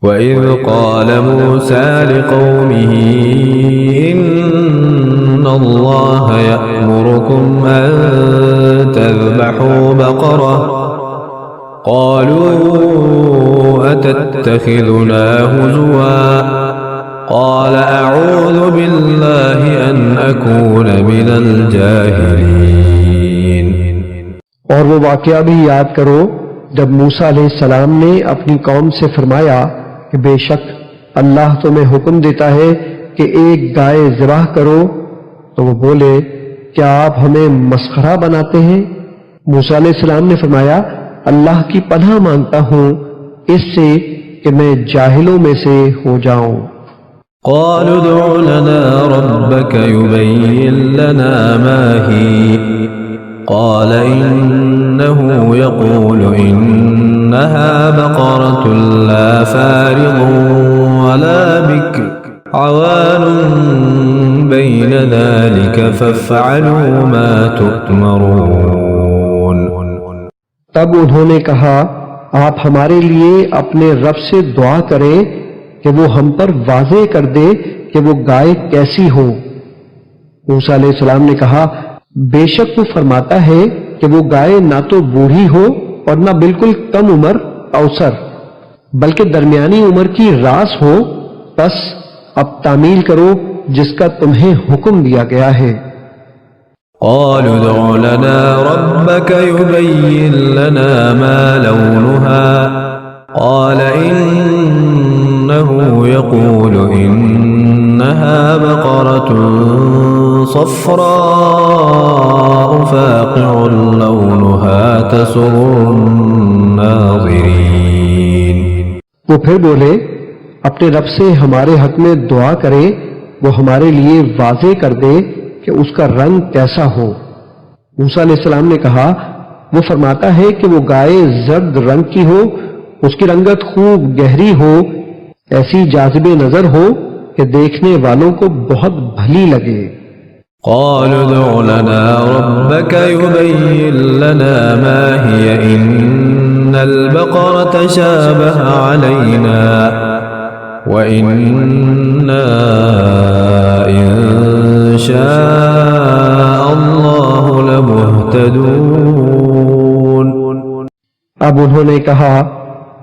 وَإِذْ قَالَ مُوسَى لِقَوْمِهِ إِنَّ اللَّهَ يَأْمُرُكُمْ أَن تَذْبَحُوا بَقَرَةً قَالُوا أَتَتَّخِذُنَا هُزُوًا قَالَ أَعُوذُ بِاللَّهِ أَنْ أَكُونَ مِنَ الْجَاهِلِينَ۔ اور وہ واقعہ بھی یاد کرو جب موسیٰ علیہ السلام نے اپنی قوم سے فرمایا کہ بے شک اللہ تمہیں حکم دیتا ہے کہ ایک گائے ذبح کرو، تو وہ بولے کیا آپ ہمیں مسخرہ بناتے ہیں؟ موسیٰ علیہ السلام نے فرمایا اللہ کی پناہ مانگتا ہوں اس سے کہ میں جاہلوں میں سے ہو جاؤں۔ قالوا ادع لنا ربك يبين لنا ما هي قال إنه يقول إنها بقرة لا فارض ولا بكر عوان بين ذلك فافعلوا ما تؤمرون۔ تب انہوں نے کہا آپ ہمارے لیے اپنے رب سے دعا کریں کہ وہ ہم پر واضح کر دے کہ وہ گائے کیسی ہو۔ موسیٰ علیہ السلام نے کہا بے شک وہ فرماتا ہے کہ وہ گائے نہ تو بوڑھی ہو اور نہ بالکل کم عمر اوسر، بلکہ درمیانی عمر کی راس ہو، بس اب تعمیل کرو جس کا تمہیں حکم دیا گیا ہے۔ قالوا ادع لنا ربك يبين لنا ما لونها قال إنه يقول إنها بقرة صفراء فاقع لونها تسر الناظرين۔ وہ پھر بولے اپنے رب سے ہمارے حق میں دعا کرے وہ ہمارے لیے واضح کر دے کہ اس کا رنگ کیسا ہو۔ موسیٰ علیہ السلام نے کہا وہ فرماتا ہے کہ وہ گائے زرد رنگ کی ہو، اس کی رنگت خوب گہری ہو، ایسی جاذب نظر ہو کہ دیکھنے والوں کو بہت بھلی لگے۔ قالوا ادع لنا ربك يبين لنا ما هي إن البقرة شابه علينا وإنا إن شاء الله لمهتدون۔ اب انہوں نے کہا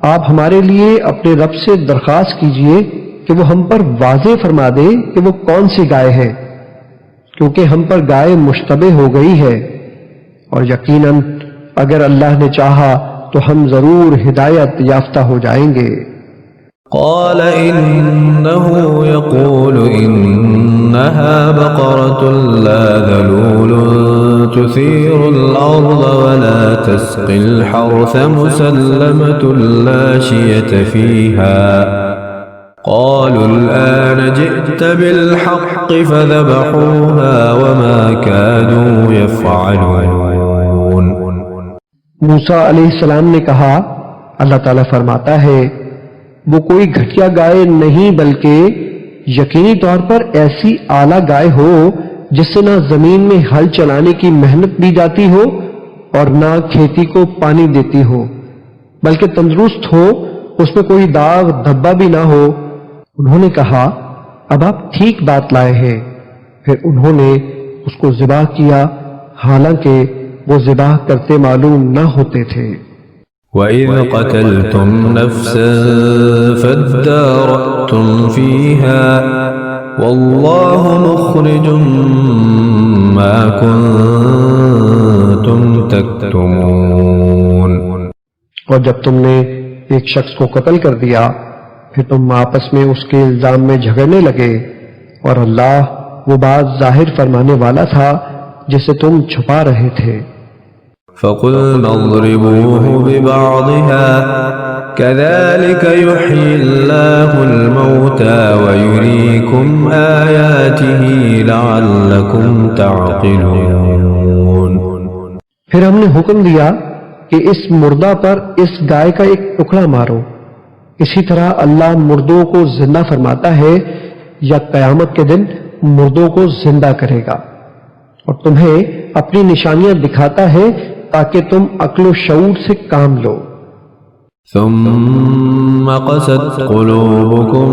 آپ ہمارے لیے اپنے رب سے درخواست کیجئے کہ وہ ہم پر واضح فرما دے کہ وہ کون سی گائے ہے، کیونکہ ہم پر گائے مشتبہ ہو گئی ہے، اور یقیناً اگر اللہ نے چاہا تو ہم ضرور ہدایت یافتہ ہو جائیں گے۔ قال إنه يقول إنها بقرة لا ذلول تثير الأرض ولا تسقي الحرث مسلمة لا شية فيها قالوا الآن جئت بالحق فذبحوها وما كانوا يفعلون۔ موسیٰ علیہ السلام نے کہا اللہ تعالیٰ فرماتا ہے وہ کوئی گھٹیا گائے نہیں بلکہ یقینی طور پر ایسی اعلیٰ گائے ہو جس سے نہ زمین میں ہل چلانے کی محنت دی جاتی ہو اور نہ کھیتی کو پانی دیتی ہو، بلکہ تندرست ہو، اس میں کوئی داغ دھبا بھی نہ ہو۔ انہوں نے کہا اب آپ ٹھیک بات لائے ہیں، پھر انہوں نے اس کو ذبح کیا حالانکہ وہ ذبح کرتے معلوم نہ ہوتے تھے۔ وَإِذْ قَتَلْتُمْ نَفْسًا فَادَّارَأْتُمْ فِيهَا وَاللَّهُ مُخْرِجٌ مَا كُنتُمْ تَكْتُمُونَ۔ اور جب تم نے ایک شخص کو قتل کر دیا پھر تم آپس میں اس کے الزام میں جھگڑنے لگے، اور اللہ وہ بات ظاہر فرمانے والا تھا جسے تم چھپا رہے تھے۔ فَقُلْنَا اضْرِبُوهُ بِبَعْضِهَا كَذَلِكَ يُحْيِي اللَّهُ الْمَوْتَى وَيُرِيكُمْ آيَاتِهِ لَعَلَّكُمْ تَعْقِلُونَ۔ پھر ہم نے حکم دیا کہ اس مردہ پر اس گائے کا ایک ٹکڑا مارو، اسی طرح اللہ مردوں کو زندہ فرماتا ہے یا قیامت کے دن مردوں کو زندہ کرے گا، اور تمہیں اپنی نشانیاں دکھاتا ہے تاکہ تم عقل و شعور سے کام لو۔ ثم قست قلوبكم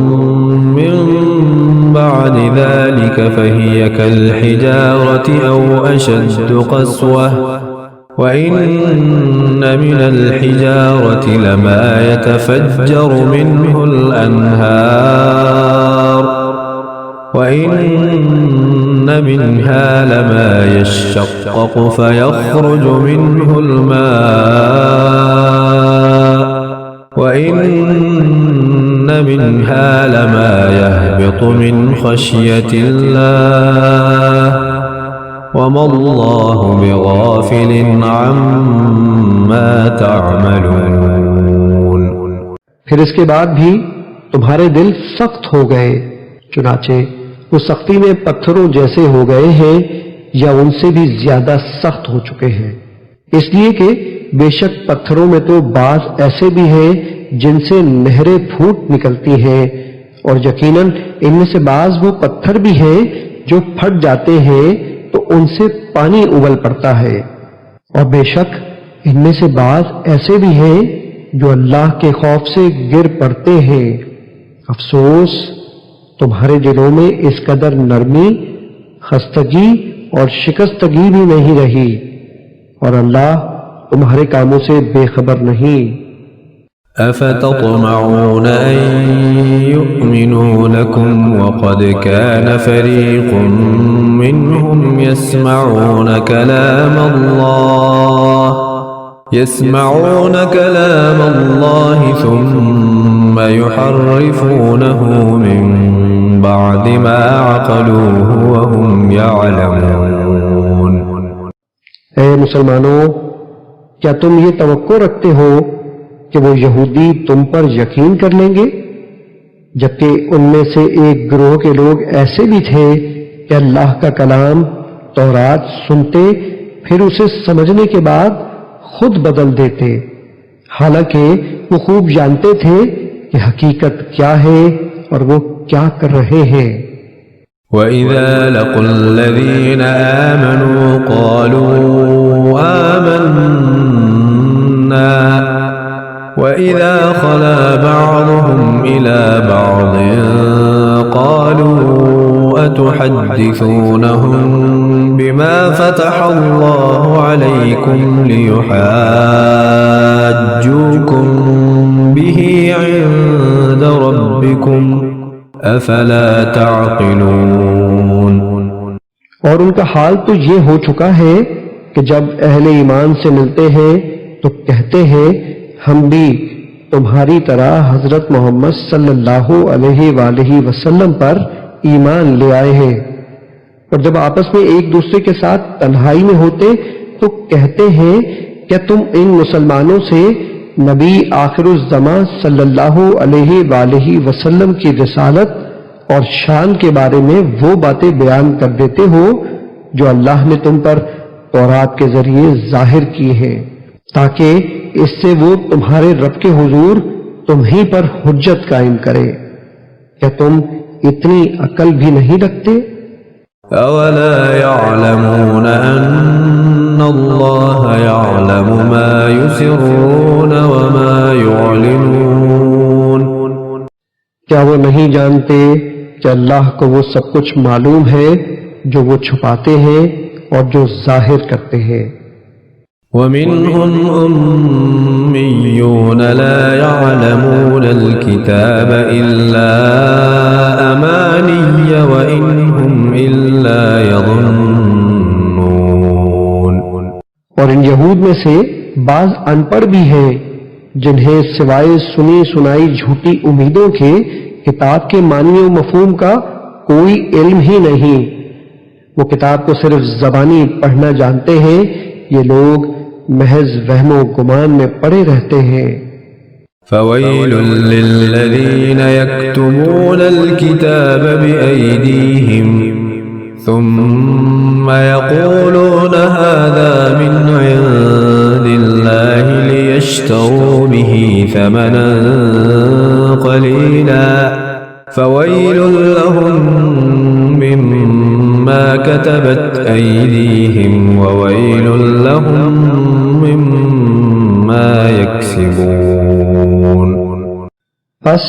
من بعد ذلك فهي كالحجارة أو أشد قسوة وإن من الحجارة لما يتفجر منه الأنهار وإن منها لما يشقق فيخرج منه الماء وإن منها لما يهبط من خشية الله وما الله بغافل عما تعملون۔ پھر اس کے بعد بھی تمہارے دل سخت ہو گئے، چنانچہ وہ سختی میں پتھروں جیسے ہو گئے ہیں یا ان سے بھی زیادہ سخت ہو چکے ہیں، اس لیے کہ بے شک پتھروں میں تو بعض ایسے بھی ہیں جن سے نہریں پھوٹ نکلتی ہیں، اور یقیناً ان میں سے بعض وہ پتھر بھی ہیں جو پھٹ جاتے ہیں تو ان سے پانی ابل پڑتا ہے، اور بے شک ان میں سے بعض ایسے بھی ہیں جو اللہ کے خوف سے گر پڑتے ہیں۔ افسوس تمہارے دلوں میں اس قدر نرمی، خستگی اور شکستگی بھی نہیں رہی، اور اللہ تمہارے کاموں سے بے خبر نہیں۔ أفتطمعون أن يؤمنوا لكم وقد كان فريق منهم يسمعون كلام الله ثم يحرفونه من بعد ما عقلوه وهم يعلمون۔ اے مسلمانوں، کیا تم یہ توقع رکھتے ہو کہ وہ یہودی تم پر یقین کر لیں گے، جبکہ ان میں سے ایک گروہ کے لوگ ایسے بھی تھے کہ اللہ کا کلام تورات سنتے پھر اسے سمجھنے کے بعد خود بدل دیتے، حالانکہ وہ خوب جانتے تھے کہ حقیقت کیا ہے اور وہ کیا کر رہے ہیں۔ وَإِذَا لَقُوا الَّذِينَ آمَنُوا قَالُوا آمَنَّا وَإِذَا خَلَا بَعْضُهُمْ إِلَى بَعْضٍ قَالُوا أَتُحَدِّثُونَهُم بِمَا فَتَحَ اللَّهُ عَلَيْكُمْ لِيُحَاجُّوكُم بِهِ عِندَ رَبِّكُمْ أَفَلَا تَعْقِلُونَ۔ اور ان کا حال تو یہ ہو چکا ہے کہ جب اہل ایمان سے ملتے ہیں تو کہتے ہیں ہم بھی تمہاری طرح حضرت محمد صلی اللہ علیہ وآلہ وسلم پر ایمان لے آئے ہیں، اور جب آپس میں ایک دوسرے کے ساتھ تنہائی میں ہوتے تو کہتے ہیں کیا تم ان مسلمانوں سے نبی آخر الزمان صلی اللہ علیہ وآلہ وسلم کی رسالت اور شان کے بارے میں وہ باتیں بیان کر دیتے ہو جو اللہ نے تم پر تورات کے ذریعے ظاہر کی ہیں، تاکہ اس سے وہ تمہارے رب کے حضور تمہیں پر حجت قائم کرے۔ کیا تم اتنی عقل بھی نہیں رکھتے؟ أَوَلَا يَعْلَمُونَ أَنَّ اللَّهَ يَعْلَمُ مَا يُسِرُّونَ وَمَا يُعْلِنُونَ۔ کیا وہ نہیں جانتے کہ اللہ کو وہ سب کچھ معلوم ہے جو وہ چھپاتے ہیں اور جو ظاہر کرتے ہیں۔ وَمِنْهُمْ أُمِّيُّونَ لَا يَعْلَمُونَ الْكِتَابَ إِلَّا أَمَانِيَّ وَإِنْ هُمْ إِلَّا يَظُنُّونَ۔ اور ان یہود میں سے بعض ان پڑھ بھی ہیں جنہیں سوائے سنی سنائی جھوٹی امیدوں کے کتاب کے معنی و مفہوم کا کوئی علم ہی نہیں، وہ کتاب کو صرف زبانی پڑھنا جانتے ہیں، یہ لوگ محض وہم و گمان میں پڑے رہتے ہیں۔ فَوَيْلٌ لِّلَّذِينَ يَكْتُبُونَ الْكِتَابَ بِأَيْدِيهِمْ ثُمَّ يَقُولُونَ هَٰذَا مِنْ عِندِ اللَّهِ لِيَشْتَرُوا بِهِ ثَمَنًا قَلِيلًا فَوَيْلٌ لَّهُم مِّمَّا كَتَبَتْ أَيْدِيهِمْ وَوَيْلٌ لَّهُم مِّمَّا يَكْسِبُونَ۔ بس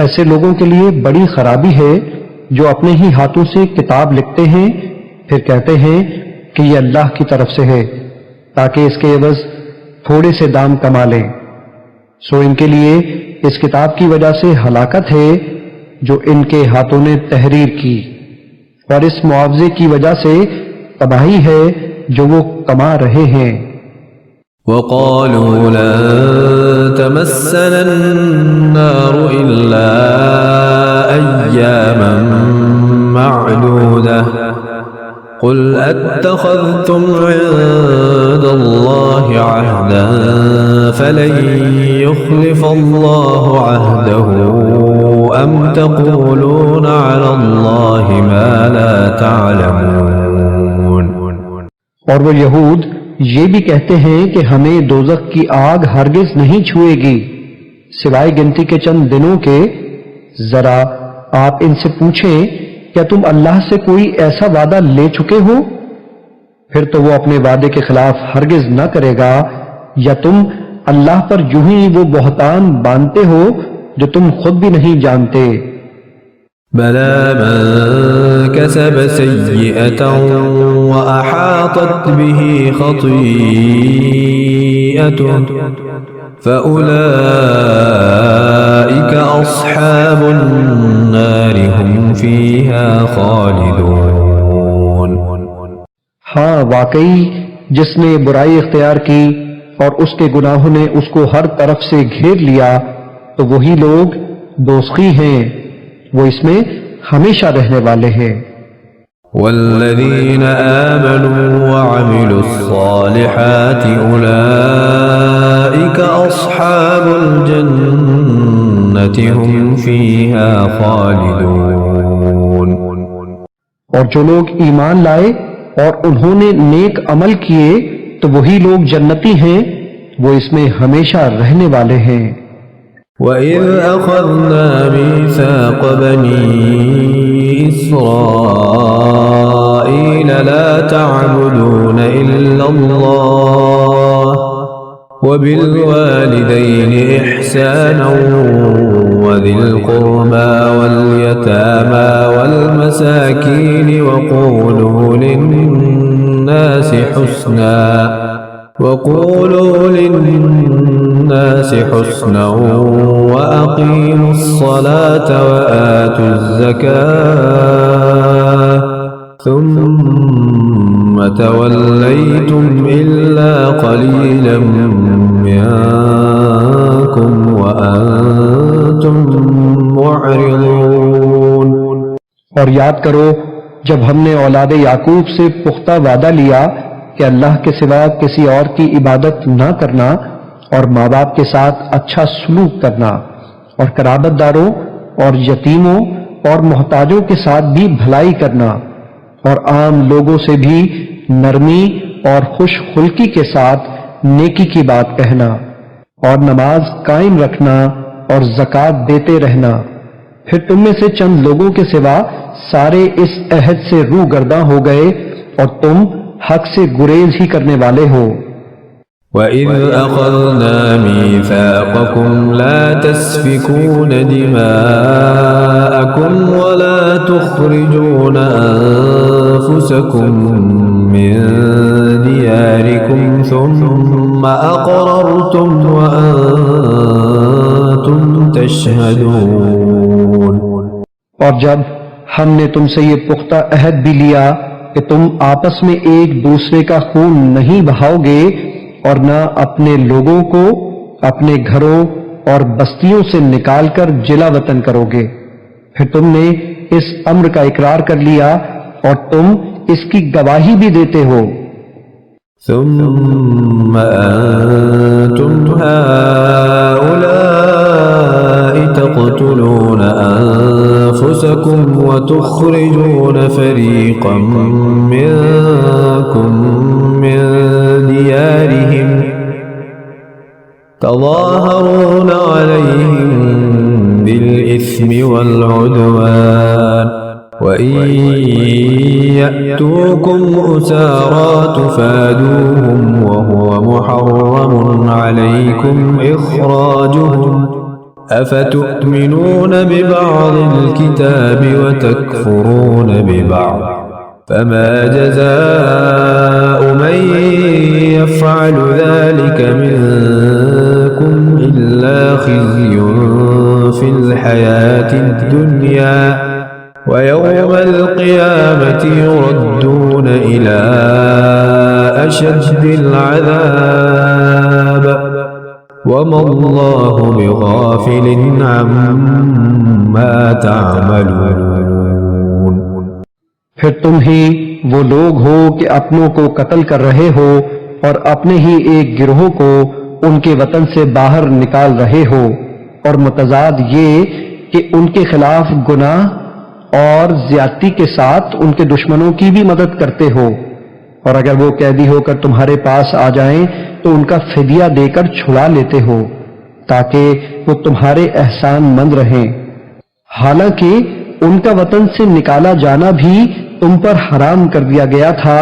ایسے لوگوں کے لیے بڑی خرابی ہے جو اپنے ہی ہاتھوں سے کتاب لکھتے ہیں پھر کہتے ہیں کہ یہ اللہ کی طرف سے ہے تاکہ اس کے عوض تھوڑے سے دام کما لیں۔ سو ان کے لیے اس کتاب کی وجہ سے ہلاکت ہے جو ان کے ہاتھوں نے تحریر کی، اور اس معاوضے کی وجہ سے تباہی ہے جو وہ کما رہے ہیں۔ وقالوا لن تمسنا النار إلا أياما معدودة قل أتخذتم عند الله عهدا فلن يخلف الله عهده أم تقولون على الله ما لا تعلمون۔ اور وہ یہود یہ بھی کہتے ہیں کہ ہمیں دوزخ کی آگ ہرگز نہیں چھوئے گی سوائے گنتی کے چند دنوں کے۔ ذرا آپ ان سے پوچھیں کیا تم اللہ سے کوئی ایسا وعدہ لے چکے ہو؟ پھر تو وہ اپنے وعدے کے خلاف ہرگز نہ کرے گا، یا تم اللہ پر یوں ہی وہ بہتان باندھتے ہو جو تم خود بھی نہیں جانتے۔ بلى من كسب سيئة وأحاطت به خطيئته فأولئك أصحاب النار هم فيها خالدون۔ ہاں واقعی جس نے برائی اختیار کی اور اس کے گناہوں نے اس کو ہر طرف سے گھیر لیا تو وہی لوگ دوزخی ہیں، وہ اس میں ہمیشہ رہنے والے ہیں۔ والذین آمنوا وعملوا الصالحات اولئک اصحاب الجنة هم فیہا خالدون۔ اور جو لوگ ایمان لائے اور انہوں نے نیک عمل کیے تو وہی لوگ جنتی ہیں، وہ اس میں ہمیشہ رہنے والے ہیں۔ وَإِذْ أَخَذْنَا مِيثَاقَ بَنِي إِسْرَائِيلَ لَا تَعْبُدُونَ إِلَّا اللَّهَ وَبِالْوَالِدَيْنِ إِحْسَانًا وَذِي الْقُرْبَى وَالْيَتَامَى وَالْمَسَاكِينِ وَقُولُوا لِلنَّاسِ حُسْنًا وَأَقِيمُوا الصَّلَاةَ وَآتُوا الزَّكَاةَ ثُمَّ تَوَلَّيْتُمْ إِلَّا قَلِيلًا مِّنكُمْ وَأَنتُمْ مُعْرِضُونَ۔ اور یاد کرو جب ہم نے اولاد یعقوب سے پختہ وعدہ لیا کہ اللہ کے سوا کسی اور کی عبادت نہ کرنا اور ماں باپ کے ساتھ اچھا سلوک کرنا اور قرابت داروں اور یتیموں اور محتاجوں کے ساتھ بھی بھلائی کرنا اور عام لوگوں سے بھی نرمی اور خوش خلقی کے ساتھ نیکی کی بات کہنا اور نماز قائم رکھنا اور زکوٰۃ دیتے رہنا، پھر تم میں سے چند لوگوں کے سوا سارے اس عہد سے روح گرداں ہو گئے اور تم حق سے گریز ہی کرنے والے ہو۔ وَإِذْ أَخَذْنَا مِيثَاقَكُمْ لَا تَسْفِكُونَ دِمَاءَكُمْ وَلَا تُخْرِجُونَ أَنفُسَكُمْ مِنْ دِيَارِكُمْ ثُمَّ أَقْرَرْتُمْ وَأَنْتُمْ تَشْهَدُونَ۔ اور جب ہم نے تم سے یہ پختہ عہد بھی لیا کہ تم آپس میں ایک دوسرے کا خون نہیں بہاؤ گے اور نہ اپنے لوگوں کو اپنے گھروں اور بستیوں سے نکال کر جلا وطن کرو گے، پھر تم نے اس امر کا اقرار کر لیا اور تم اس کی گواہی بھی دیتے ہو۔ ثم أنتم هؤلاء تقتلون أنفسكم وتخرجون فريقا منكم من ديارهم تظاهرون عليهم بالإثم والعدوان وإن يأتوكم أسارى تفادوهم وهو محرم عليكم إخراجهم أفتؤمنون ببعض الكتاب وتكفرون ببعض فما جزاء من يفعل ذلك منكم إلا خزي في الحياة الدنيا ويوم القيامة يردون إلى أشد العذاب وما الله بغافل عما تعملون۔ پھر تم ہی وہ لوگ ہو کہ اپنوں کو قتل کر رہے ہو اور اپنے ہی ایک گروہ کو ان کے وطن سے باہر نکال رہے ہو، اور متضاد یہ کہ ان کے خلاف گناہ اور زیادتی کے ساتھ ان کے دشمنوں کی بھی مدد کرتے ہو، اور اگر وہ قیدی ہو کر تمہارے پاس آ جائیں تو ان کا فدیہ دے کر چھڑا لیتے ہو تاکہ وہ تمہارے احسان مند رہیں، حالانکہ ان کا وطن سے نکالا جانا بھی تم پر حرام کر دیا گیا تھا۔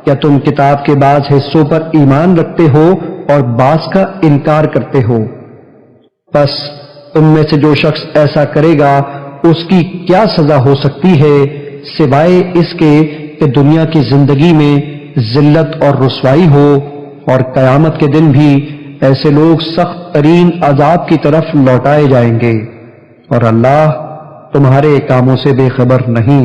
کیا تم کتاب کے بعض حصوں پر ایمان رکھتے ہو اور بعض کا انکار کرتے ہو؟ بس تم میں سے جو شخص ایسا کرے گا اس کی کیا سزا ہو سکتی ہے سوائے اس کے کہ دنیا کی زندگی میں ذلت اور رسوائی ہو، اور قیامت کے دن بھی ایسے لوگ سخت ترین عذاب کی طرف لوٹائے جائیں گے، اور اللہ تمہارے کاموں سے بے خبر نہیں۔